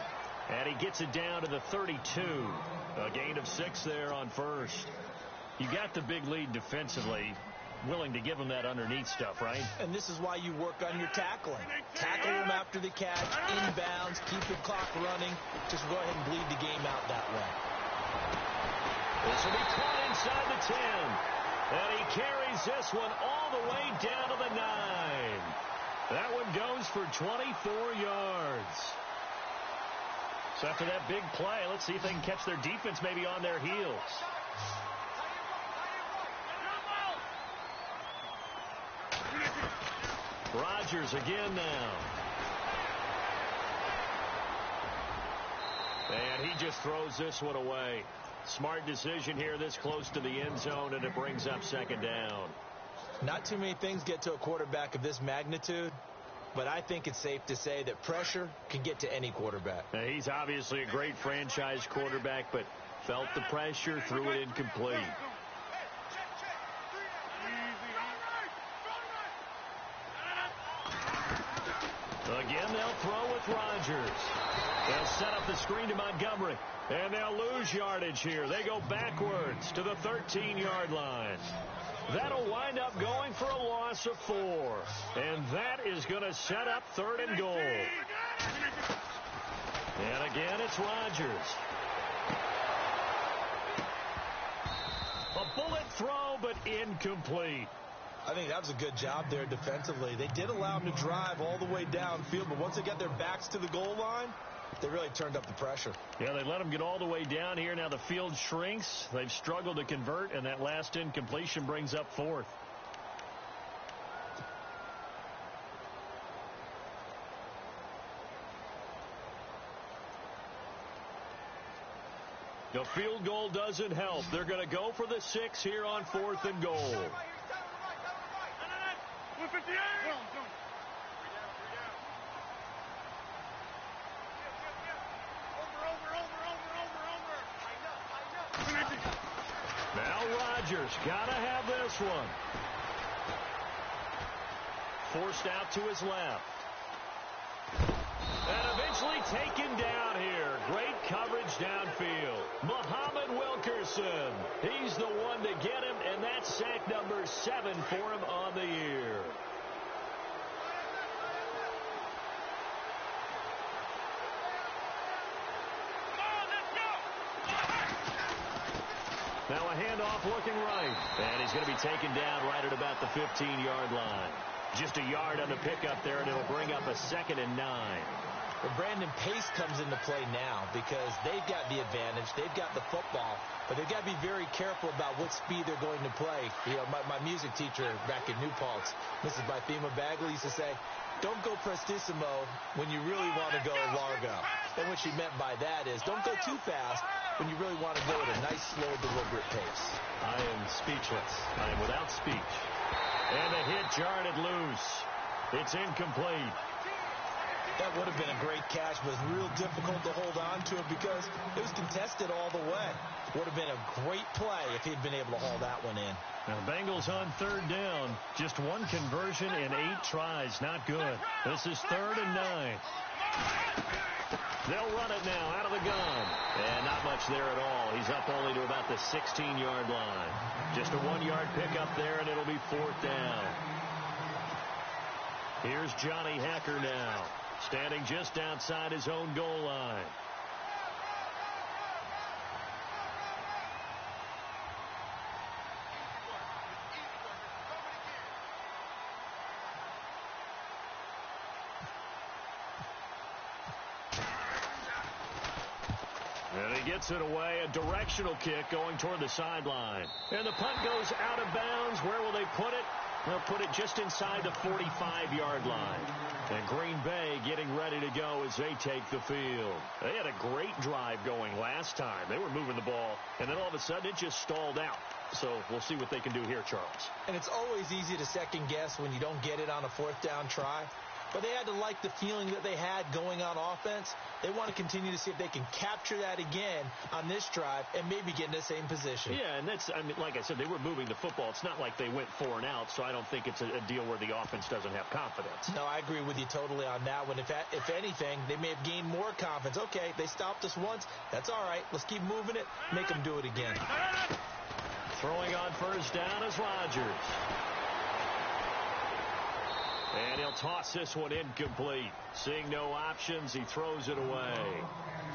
And he gets it down to the 32. A gain of 6 there on first. You got the big lead defensively. Willing to give him that underneath stuff, right? And this is why you work on your tackling. Tackle him after the catch, inbounds, keep the clock running. Just go ahead and bleed the game out that way. This will be caught inside the 10. And he carries this one all the way down to the 9. That one goes for 24 yards. So after that big play, let's see if they can catch their defense maybe on their heels. Rodgers again now. And he just throws this one away. Smart decision here this close to the end zone, and it brings up second down. Not too many things get to a quarterback of this magnitude, but I think it's safe to say that pressure can get to any quarterback. Now, he's obviously a great franchise quarterback, but felt the pressure, threw it incomplete. Again, they'll throw with Rodgers. They'll set up the screen to Montgomery, and they'll lose yardage here. They go backwards to the 13-yard line. That'll wind up going for a loss of 4. And that is going to set up third and goal. And again, it's Rodgers. A bullet throw, but incomplete. I think that was a good job there defensively. They did allow him to drive all the way downfield, but once they got their backs to the goal line, they really turned up the pressure. Yeah, they let him get all the way down here. Now the field shrinks. They've struggled to convert, and that last incompletion brings up fourth. The field goal doesn't help. They're going to go for the 6 here on 4th and goal. 158. Now Rodgers got to have this one. Forced out to his left. And eventually taken down here. Great coverage downfield. Muhammad Wilkerson. He's the one to get him, and that's sack number 7 for him on the year. Now a handoff looking right. And he's going to be taken down right at about the 15-yard line. Just a yard on the pickup there, and it'll bring up a 2nd and 9. But Brandon, pace comes into play now because they've got the advantage. They've got the football, but they've got to be very careful about what speed they're going to play. You know, my music teacher back in New Paltz, Mrs. Bythema Bagley, used to say, don't go prestissimo when you really want to go largo. And what she meant by that is don't go too fast when you really want to go at a nice, slow, deliberate pace. I am speechless. I am without speech. And the hit jarred it loose. It's incomplete. That would have been a great catch, but it's real difficult to hold on to it because it was contested all the way. Would have been a great play if he'd been able to haul that one in. Now, Bengals on 3rd down. Just 1 conversion in 8 tries. Not good. This is 3rd and 9. They'll run it now out of the gun. And not much there at all. He's up only to about the 16-yard line. Just a 1-yard pickup there, and it'll be 4th down. Here's Johnny Hacker now, standing just outside his own goal line. And he gets it away, a directional kick going toward the sideline. And the punt goes out of bounds. Where will they put it? They'll put it just inside the 45-yard line. And Green Bay getting ready to go as they take the field. They had a great drive going last time. They were moving the ball, and then all of a sudden it just stalled out. So we'll see what they can do here, Charles. And it's always easy to second guess when you don't get it on a 4th down try. But they had to like the feeling that they had going on offense. They want to continue to see if they can capture that again on this drive and maybe get in the same position. Yeah, and that's, I mean, like I said, they were moving the football. It's not like they went 4 and out, so I don't think it's a deal where the offense doesn't have confidence. No, I agree with you totally on that one. If anything, they may have gained more confidence. Okay, they stopped us once. That's all right. Let's keep moving it. Make them do it again. Throwing on 1st down is Rodgers. And he'll toss this one incomplete. Seeing no options, he throws it away.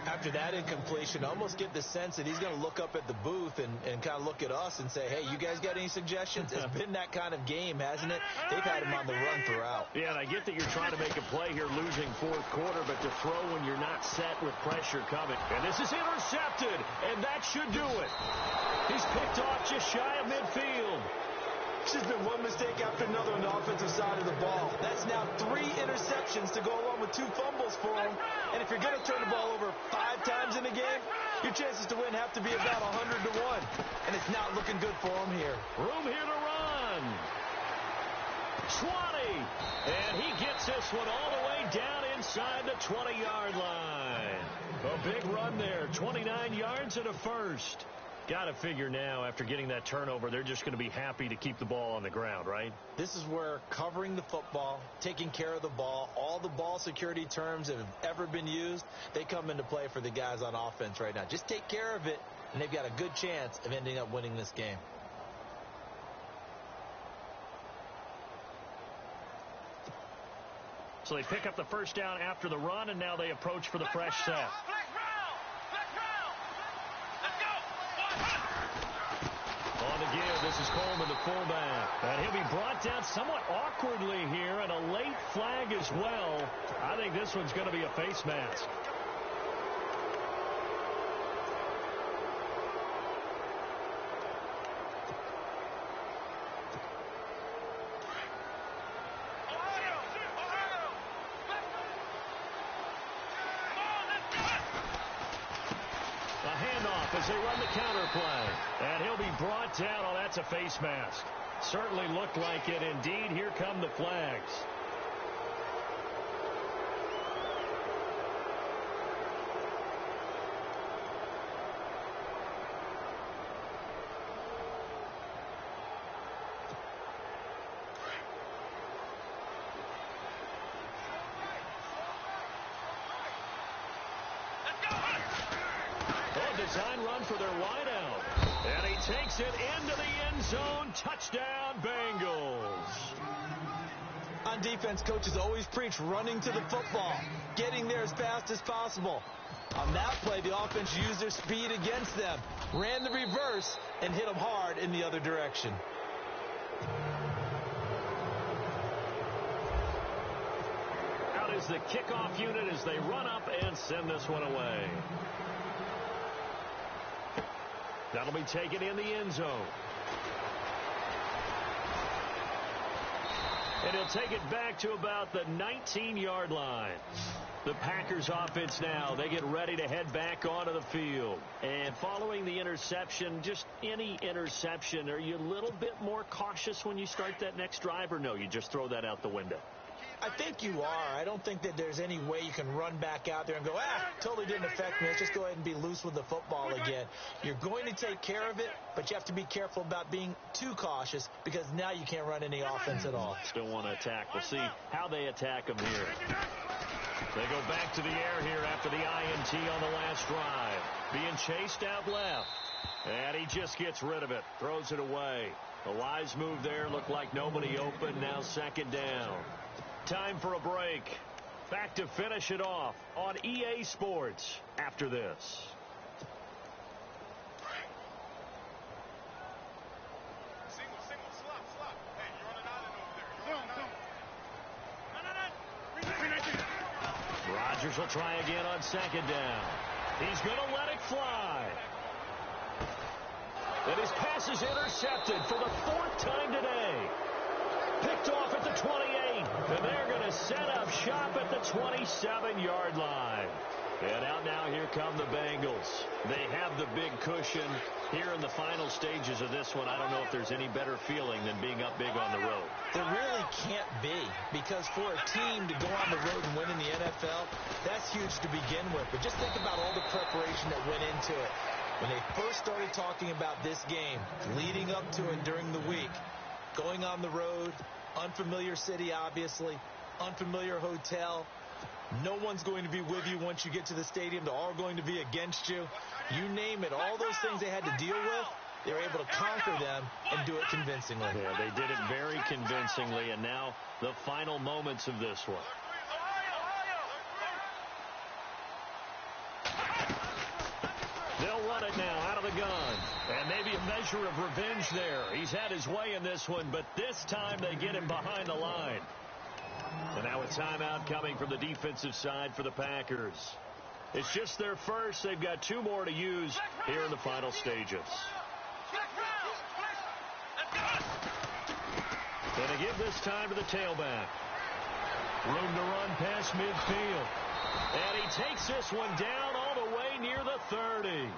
After that incompletion, I almost get the sense that he's going to look up at the booth and kind of look at us and say, hey, you guys got any suggestions? It's been that kind of game, hasn't it? They've had him on the run throughout. Yeah, and I get that you're trying to make a play here losing 4th quarter, but to throw when you're not set with pressure coming. And this is intercepted, and that should do it. He's picked off just shy of midfield. There's been one mistake after another on the offensive side of the ball. That's now 3 interceptions to go along with 2 fumbles for him. And if you're going to turn the ball over 5 times in a game, your chances to win have to be about 100 to 1. And it's not looking good for him here. Room here to run. 20. And he gets this one all the way down inside the 20-yard line. A big run there. 29 yards and a first. Got to figure now, after getting that turnover, they're just going to be happy to keep the ball on the ground, right? This is where covering the football, taking care of the ball, all the ball security terms that have ever been used, they come into play for the guys on offense right now. Just take care of it, and they've got a good chance of ending up winning this game. So they pick up the 1st down after the run, and now they approach for the fresh set. On the give, this is Coleman, the fullback. And he'll be brought down somewhat awkwardly here, and a late flag as well. I think this one's going to be a face mask. as they run the counter play. And he'll be brought down. Oh, that's a face mask. Certainly looked like it. Indeed, here come the flags. Design run for their wideout. And he takes it into the end zone. Touchdown, Bengals. On defense, coaches always preach running to the football, getting there as fast as possible. On that play, the offense used their speed against them, ran the reverse, and hit them hard in the other direction. Out is the kickoff unit as they run up and send this one away. That'll be taken in the end zone. And he'll take it back to about the 19-yard line. The Packers offense now, they get ready to head back onto the field. And following the interception, just any interception, are you a little bit more cautious when you start that next drive, or no, you just throw that out the window? I think you are. I don't think that there's any way you can run back out there and go, totally didn't affect me. Let's just go ahead and be loose with the football again. You're going to take care of it, but you have to be careful about being too cautious because now you can't run any offense at all. Still want to attack. We'll see how they attack them here. They go back to the air here after the INT on the last drive. Being chased out left. And he just gets rid of it. Throws it away. A wise move there. Looked like nobody open. Now second down. Time for a break. Back to finish it off on EA Sports after this. Single, slap. Hey, you're on an island over there. Zoom. Rodgers will try again on second down. He's going to let it fly. And his pass is intercepted for the fourth time today. Picked off at the 28, and they're going to set up shop at the 27-yard line. And out now, here come the Bengals. They have the big cushion here in the final stages of this one. I don't know if there's any better feeling than being up big on the road. There really can't be, because for a team to go on the road and win in the NFL, that's huge to begin with. But just think about all the preparation that went into it. When they first started talking about this game, leading up to it during the week, going on the road, unfamiliar city, obviously, unfamiliar hotel. No one's going to be with you once you get to the stadium. They're all going to be against you. You name it. All those things they had to deal with, they were able to conquer them and do it convincingly. Yeah, they did it very convincingly, and now the final moments of this one. They'll run it now out of the gun. And maybe a measure of revenge there. He's had his way in this one, but this time they get him behind the line. And now a timeout coming from the defensive side for the Packers. It's just their first. They've got two more to use here in the final stages. And they give this time to the tailback. Room to run past midfield. And he takes this one down all the way near the 30.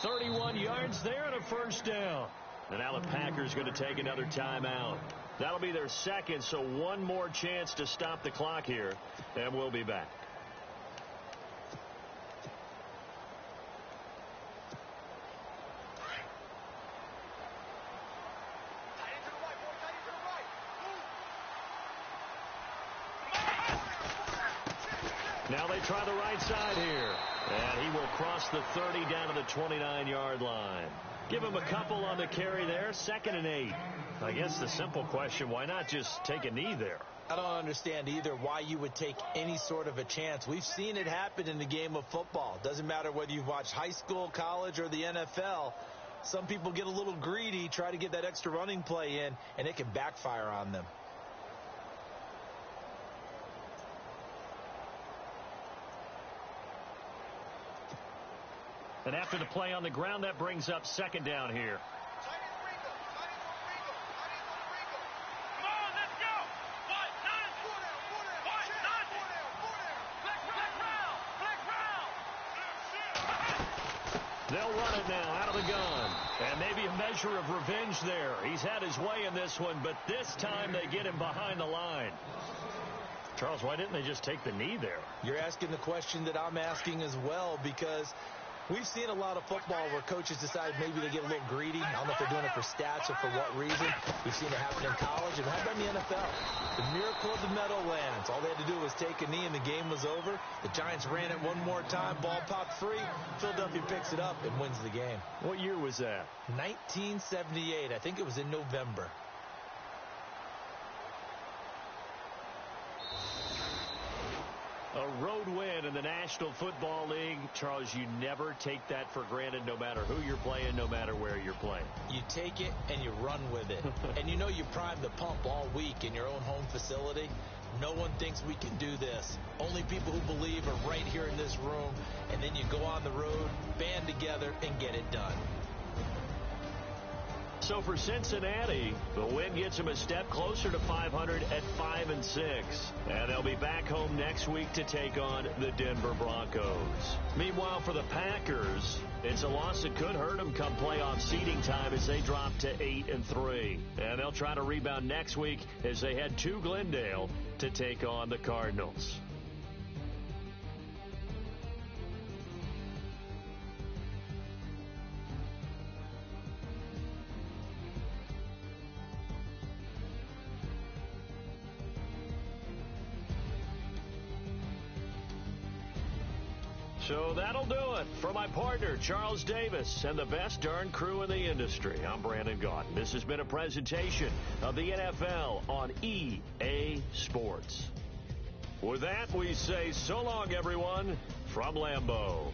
31 yards there and a first down. And now the Packers going to take another timeout. That'll be their second, so one more chance to stop the clock here. And we'll be back. Now they try the right side here. And he will cross the 30 down to the 29-yard line. Give him a couple on the carry there. 2nd and 8. I guess the simple question, why not just take a knee there? I don't understand either why you would take any sort of a chance. We've seen it happen in the game of football. Doesn't matter whether you've watched high school, college, or the NFL. Some people get a little greedy, try to get that extra running play in, and it can backfire on them. And after the play on the ground, that brings up second down here. They'll run it now out of the gun. And maybe a measure of revenge there. He's had his way in this one, but this time they get him behind the line. Charles, why didn't they just take the knee there? You're asking the question that I'm asking as well, because we've seen a lot of football where coaches decide maybe they get a little greedy. I don't know if they're doing it for stats or for what reason. We've seen it happen in college, and how about in the NFL? The miracle of the Meadowlands. All they had to do was take a knee, and the game was over. The Giants ran it one more time. Ball popped free. Philadelphia picks it up and wins the game. What year was that? 1978. I think it was in November. A road win in the National Football League. Charles, you never take that for granted, no matter who you're playing, no matter where you're playing. You take it and you run with it. And you know you primed the pump all week in your own home facility. No one thinks we can do this. Only people who believe are right here in this room. And then you go on the road, band together, and get it done. So for Cincinnati, the win gets them a step closer to 500 at 5-6. And they'll be back home next week to take on the Denver Broncos. Meanwhile, for the Packers, it's a loss that could hurt them come playoff seeding time as they drop to 8-3. And they'll try to rebound next week as they head to Glendale to take on the Cardinals. So that'll do it. For my partner, Charles Davis, and the best darn crew in the industry, I'm Brandon Gaudin. This has been a presentation of the NFL on EA Sports. With that, we say so long, everyone, from Lambeau.